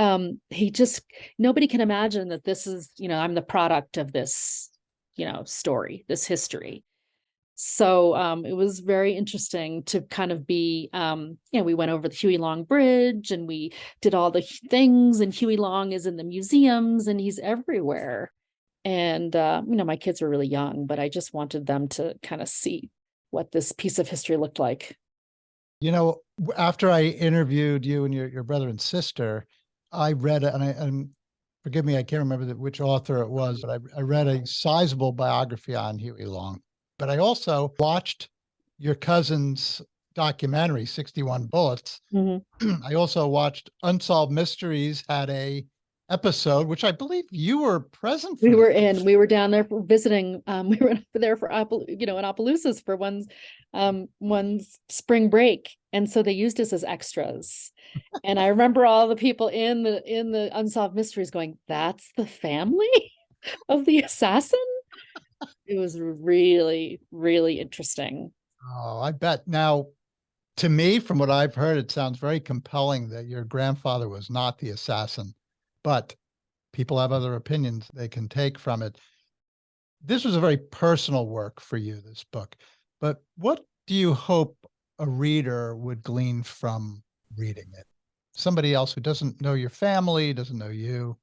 nobody can imagine that this is, I'm the product of this, story, this history. So it was very interesting to kind of be, we went over the Huey Long Bridge and we did all the things, and Huey Long is in the museums and he's everywhere. And, my kids were really young, but I just wanted them to kind of see what this piece of history looked like. After I interviewed you and your brother and sister, I read it, and forgive me, I can't remember which author it was, but I read a sizable biography on Huey Long. But I also watched your cousin's documentary, 61 Bullets. Mm-hmm. I also watched Unsolved Mysteries had a episode, which I believe you were present for. We were down there for visiting. We were there for, in Opelousas for one spring break. And so they used us as extras. And I remember all the people in the Unsolved Mysteries going, "That's the family of the assassin?" It was really, really interesting. Oh, I bet. Now, to me, from what I've heard, it sounds very compelling that your grandfather was not the assassin, but people have other opinions they can take from it. This was a very personal work for you, this book, but what do you hope a reader would glean from reading it? Somebody else who doesn't know your family, doesn't know you.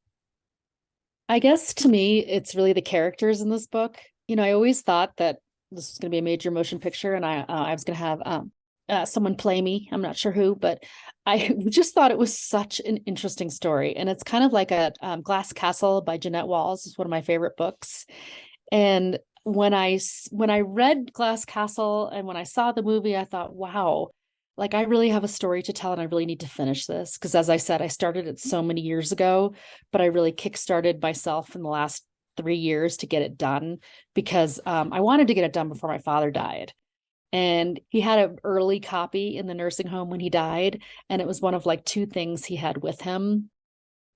I guess to me, it's really the characters in this book. I always thought that this was going to be a major motion picture and I was going to have someone play me. I'm not sure who, but I just thought it was such an interesting story. And it's kind of like a Glass Castle by Jeanette Walls. It's one of my favorite books. And when I read Glass Castle and when I saw the movie, I thought, wow, like I really have a story to tell and I really need to finish this. Because as I said, I started it so many years ago, but I really kickstarted myself in the last 3 years to get it done because I wanted to get it done before my father died. And he had an early copy in the nursing home when he died. And it was one of like 2 things he had with him.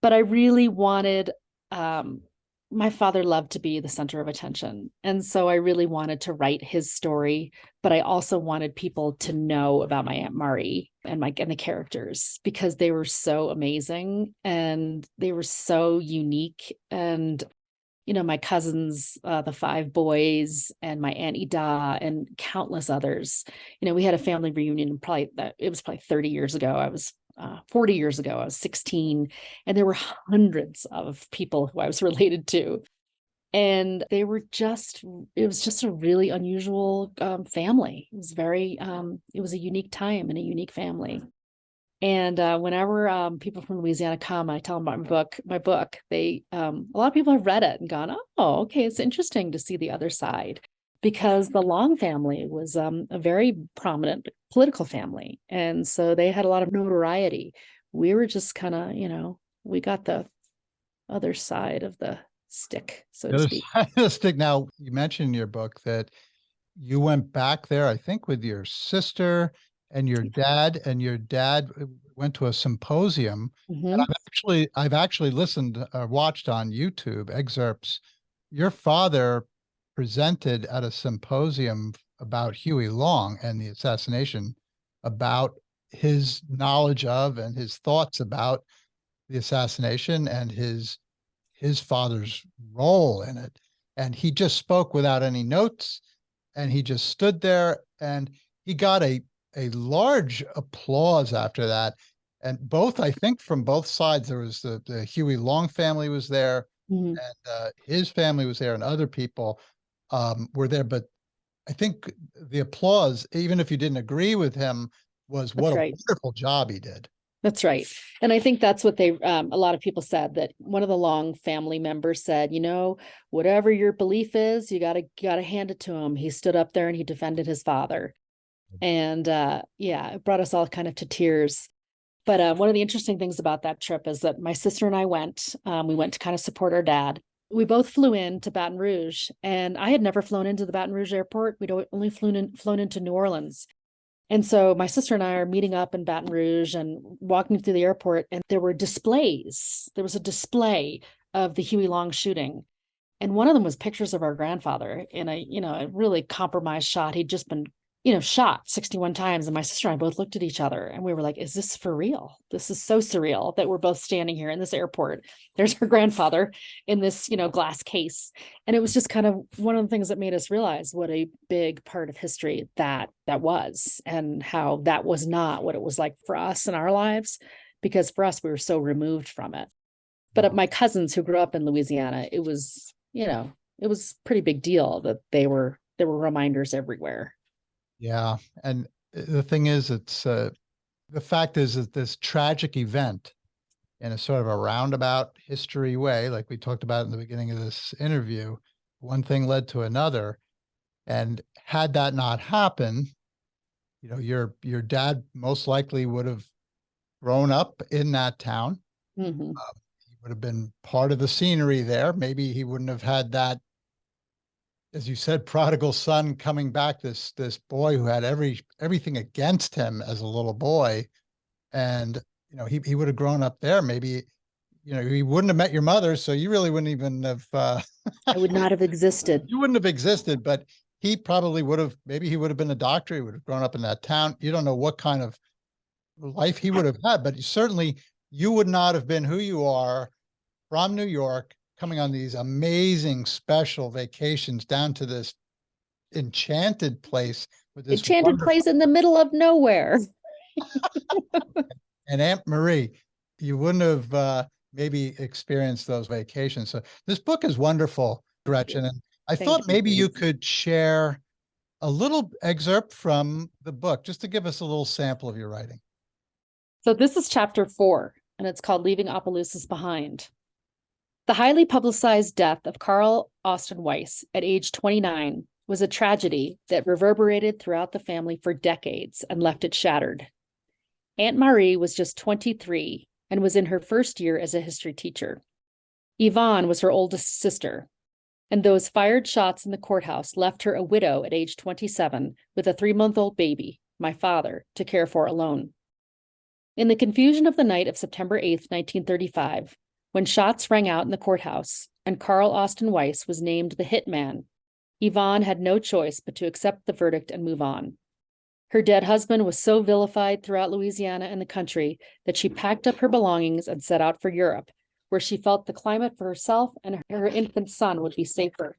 But I really wanted, my father loved to be the center of attention. And so I really wanted to write his story, but I also wanted people to know about my Aunt Marie and the characters because they were so amazing and they were so unique. And my cousins, the five boys, and my Aunt Ida, and countless others. We had a family reunion it was probably 30 years ago. I was 40 years ago, I was 16, and there were hundreds of people who I was related to. And it was just a really unusual family. It was a unique time and a unique family. And whenever people from Louisiana come, I tell them about my book. A lot of people have read it and gone, "Oh, okay, it's interesting to see the other side," because the Long family was a very prominent political family, and so they had a lot of notoriety. We were just kind of, we got the other side of the stick, so to speak. The stick. Now, you mentioned in your book that you went back there, I think, with your sister and your dad, went to a symposium. And Mm-hmm. I've actually listened or watched on YouTube excerpts. Your father presented at a symposium about Huey Long and the assassination, about his knowledge of and his thoughts about the assassination and his father's role in it. And he just spoke without any notes, and he just stood there, and he got a large applause after that. And I think from both sides, there was the Huey Long family was there, Mm-hmm. and his family was there, and other people were there. But I think the applause, even if you didn't agree with him, was what That's a right. wonderful job he did. That's right. And I think that's what a lot of people said, that one of the Long family members said, whatever your belief is, you gotta hand it to him. He stood up there and he defended his father. And it brought us all kind of to tears. But one of the interesting things about that trip is that my sister and I went. We went to kind of support our dad. We both flew in to Baton Rouge, and I had never flown into the Baton Rouge airport. We'd only flown into New Orleans. And so my sister and I are meeting up in Baton Rouge and walking through the airport, and there were displays. There was a display of the Huey Long shooting. And one of them was pictures of our grandfather in a really compromised shot. He'd just been, shot 61 times. And my sister and I both looked at each other and we were like, is this for real? This is so surreal that we're both standing here in this airport. There's our grandfather in this, glass case. And it was just kind of one of the things that made us realize what a big part of history that was, and how that was not what it was like for us in our lives, because for us, we were so removed from it. But my cousins who grew up in Louisiana, it was a pretty big deal that there were reminders everywhere. Yeah. And the thing is, the fact is that this tragic event, in a sort of a roundabout history way, like we talked about in the beginning of this interview, one thing led to another. And had that not happened, your dad most likely would have grown up in that town. Mm-hmm. He would have been part of the scenery there. Maybe he wouldn't have had that, as you said, prodigal son coming back, this boy who had everything against him as a little boy. And he would have grown up there. Maybe he wouldn't have met your mother, so you really wouldn't even have I would not have existed. You wouldn't have existed. But he probably would have. Maybe he would have been a doctor. He would have grown up in that town. You don't know what kind of life he would have had, but certainly you would not have been who you are from New York, coming on these amazing special vacations down to this enchanted place with this Enchanted place in the middle of nowhere. And Aunt Marie, you wouldn't have maybe experienced those vacations. So this book is wonderful, Gretchen. And I thought maybe you could share a little excerpt from the book, just to give us a little sample of your writing. So this is chapter 4, and it's called Leaving Opelousas Behind. The highly publicized death of Carl Austin Weiss at age 29 was a tragedy that reverberated throughout the family for decades and left it shattered. Aunt Marie was just 23 and was in her first year as a history teacher. Yvonne was her oldest sister, and those fired shots in the courthouse left her a widow at age 27 with a 3-month-old baby, my father, to care for alone. In the confusion of the night of September 8th, 1935, when shots rang out in the courthouse and Carl Austin Weiss was named the hit man, Yvonne had no choice but to accept the verdict and move on. Her dead husband was so vilified throughout Louisiana and the country that she packed up her belongings and set out for Europe, where she felt the climate for herself and her infant son would be safer.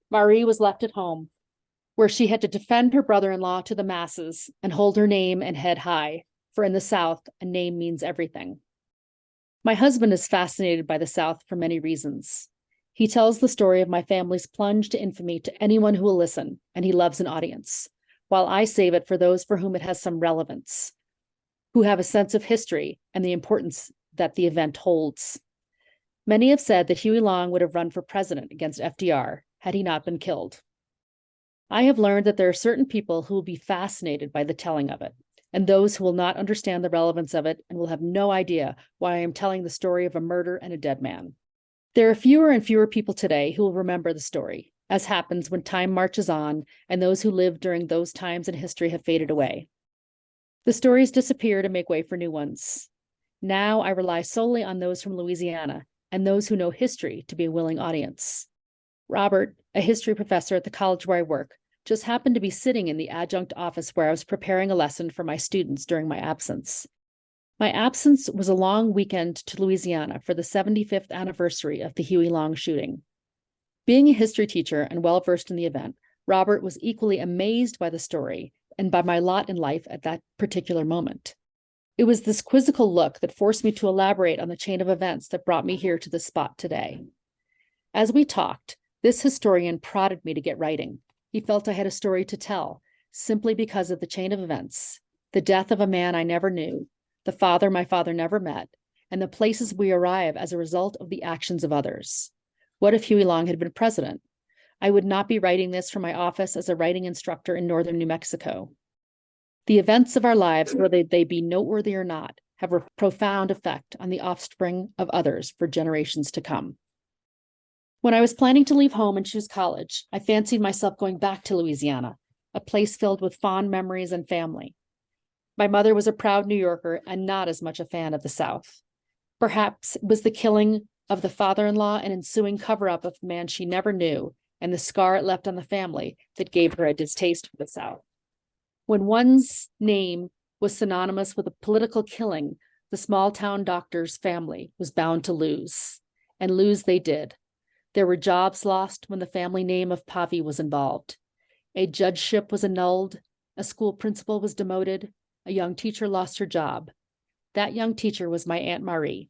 Marie was left at home, where she had to defend her brother-in-law to the masses and hold her name and head high, for in the South, a name means everything. My husband is fascinated by the South for many reasons. He tells the story of my family's plunge to infamy to anyone who will listen, and he loves an audience, while I save it for those for whom it has some relevance, who have a sense of history and the importance that the event holds. Many have said that Huey Long would have run for president against FDR had he not been killed. I have learned that there are certain people who will be fascinated by the telling of it, and those who will not understand the relevance of it and will have no idea why I am telling the story of a murder and a dead man. There are fewer and fewer people today who will remember the story, as happens when time marches on and those who lived during those times in history have faded away. The stories disappear to make way for new ones. Now I rely solely on those from Louisiana and those who know history to be a willing audience. Robert, a history professor at the college where I work, just happened to be sitting in the adjunct office where I was preparing a lesson for my students during my absence. My absence was a long weekend to Louisiana for the 75th anniversary of the Huey Long shooting. Being a history teacher and well-versed in the event, Robert was equally amazed by the story and by my lot in life at that particular moment. It was this quizzical look that forced me to elaborate on the chain of events that brought me here to this spot today. As we talked, this historian prodded me to get writing. He felt I had a story to tell, simply because of the chain of events, the death of a man I never knew, the father my father never met, and the places we arrive as a result of the actions of others. What if Huey Long had been president? I would not be writing this from my office as a writing instructor in northern New Mexico. The events of our lives, whether they be noteworthy or not, have a profound effect on the offspring of others for generations to come. When I was planning to leave home and choose college, I fancied myself going back to Louisiana, a place filled with fond memories and family. My mother was a proud New Yorker and not as much a fan of the South. Perhaps it was the killing of the father-in-law and ensuing cover-up of the man she never knew and the scar it left on the family that gave her a distaste for the South. When one's name was synonymous with a political killing, the small-town doctor's family was bound to lose, and lose they did. There were jobs lost when the family name of Pavy was involved. A judgeship was annulled, a school principal was demoted, a young teacher lost her job. That young teacher was my Aunt Marie.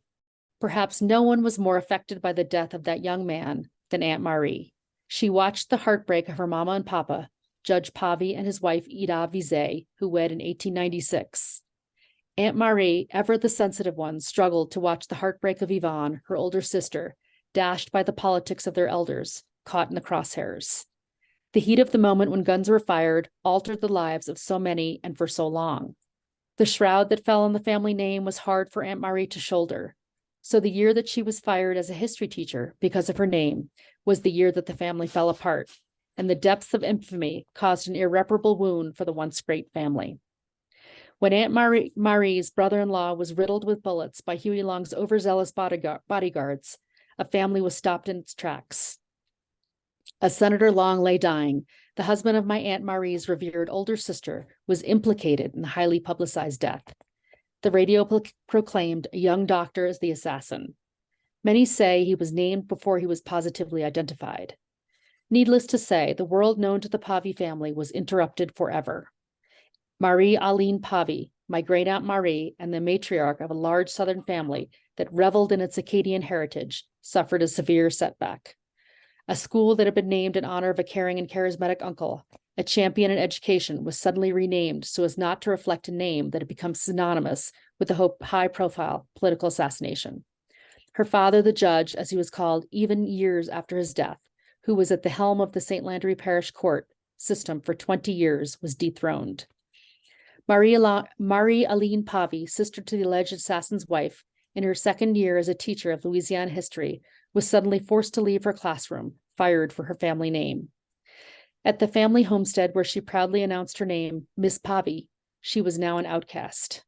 Perhaps no one was more affected by the death of that young man than Aunt Marie. She watched the heartbreak of her mama and papa, Judge Pavy and his wife Ida Vizet, who wed in 1896. Aunt Marie, ever the sensitive one, struggled to watch the heartbreak of Yvonne, her older sister, dashed by the politics of their elders, caught in the crosshairs. The heat of the moment when guns were fired altered the lives of so many and for so long. The shroud that fell on the family name was hard for Aunt Marie to shoulder. So the year that she was fired as a history teacher because of her name was the year that the family fell apart, and the depths of infamy caused an irreparable wound for the once great family. When Aunt Marie's brother-in-law was riddled with bullets by Huey Long's overzealous bodyguards, a family was stopped in its tracks. As Senator Long lay dying, the husband of my Aunt Marie's revered older sister was implicated in the highly publicized death. The radio proclaimed a young doctor as the assassin. Many say he was named before he was positively identified. Needless to say, the world known to the Pavy family was interrupted forever. Marie Aline Pavy, my great-aunt Marie, and the matriarch of a large Southern family that reveled in its Acadian heritage, suffered a severe setback. A school that had been named in honor of a caring and charismatic uncle, a champion in education, was suddenly renamed so as not to reflect a name that had become synonymous with the high-profile political assassination. Her father, the judge, as he was called even years after his death, who was at the helm of the St. Landry Parish Court system for 20 years, was dethroned. Marie Aline Pavy, sister to the alleged assassin's wife, in her second year as a teacher of Louisiana history, was suddenly forced to leave her classroom, fired for her family name. At the family homestead where she proudly announced her name, Miss Pavy, she was now an outcast.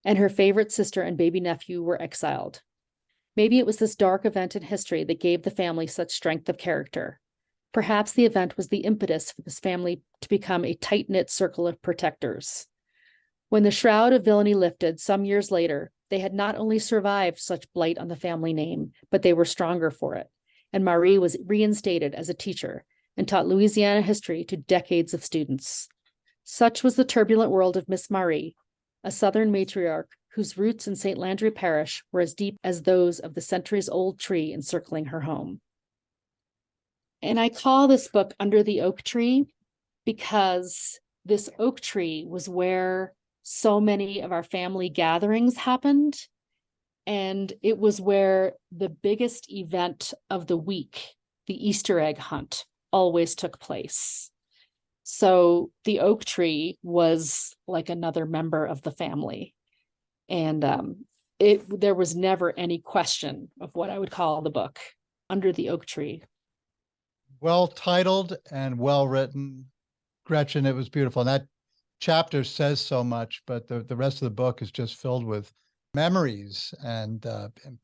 And her favorite sister and baby nephew were exiled. Maybe it was this dark event in history that gave the family such strength of character. Perhaps the event was the impetus for this family to become a tight-knit circle of protectors. When the shroud of villainy lifted some years later, They had not only survived such blight on the family name, but they were stronger for it. And Marie was reinstated as a teacher and taught Louisiana history to decades of students. Such was the turbulent world of Miss Marie, a Southern matriarch whose roots in St. Landry Parish were as deep as those of the centuries-old tree encircling her home. And I call this book Under the Oak Tree because this oak tree was where so many of our family gatherings happened. And it was where the biggest event of the week, the Easter egg hunt, always took place. So the oak tree was like another member of the family. And there was never any question of what I would call the book, Under the Oak Tree. Well titled and well written. Gretchen, it was beautiful. And that chapter says so much, but the rest of the book is just filled with memories and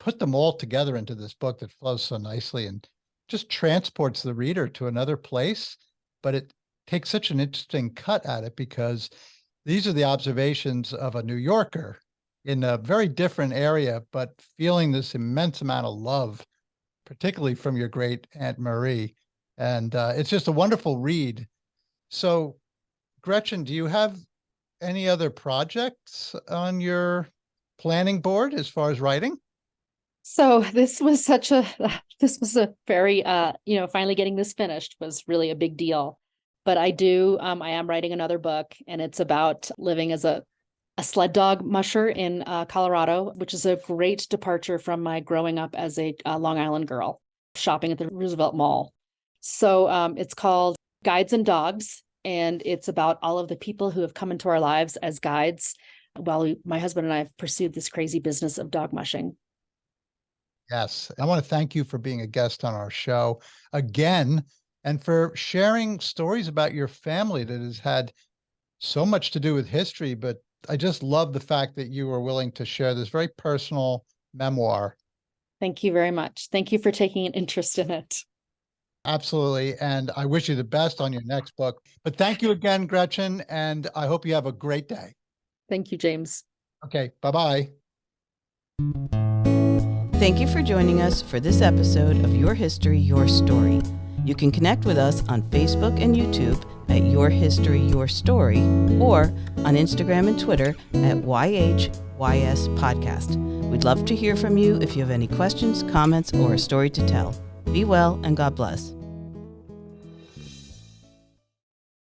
put them all together into this book that flows so nicely and just transports the reader to another place. But it takes such an interesting cut at it because these are the observations of a New Yorker in a very different area, but feeling this immense amount of love, particularly from your great Aunt Marie. And it's just a wonderful read. So, Gretchen, do you have any other projects on your planning board as far as writing? So this was a very, finally getting this finished was really a big deal. But I am writing another book, and it's about living as a sled dog musher in Colorado, which is a great departure from my growing up as a Long Island girl, shopping at the Roosevelt Mall. So it's called Guides and Dogs, and it's about all of the people who have come into our lives as guides while my husband and I have pursued this crazy business of dog mushing. Yes. I want to thank you for being a guest on our show again and for sharing stories about your family that has had so much to do with history. But I just love the fact that you were willing to share this very personal memoir. Thank you very much. Thank you for taking an interest in it. Absolutely. And I wish you the best on your next book. But thank you again, Gretchen. And I hope you have a great day. Thank you, James. Okay. Bye-bye. Thank you for joining us for this episode of Your History, Your Story. You can connect with us on Facebook and YouTube at Your History, Your Story, or on Instagram and Twitter at YHYS Podcast. We'd love to hear from you if you have any questions, comments, or a story to tell. Be well and God bless.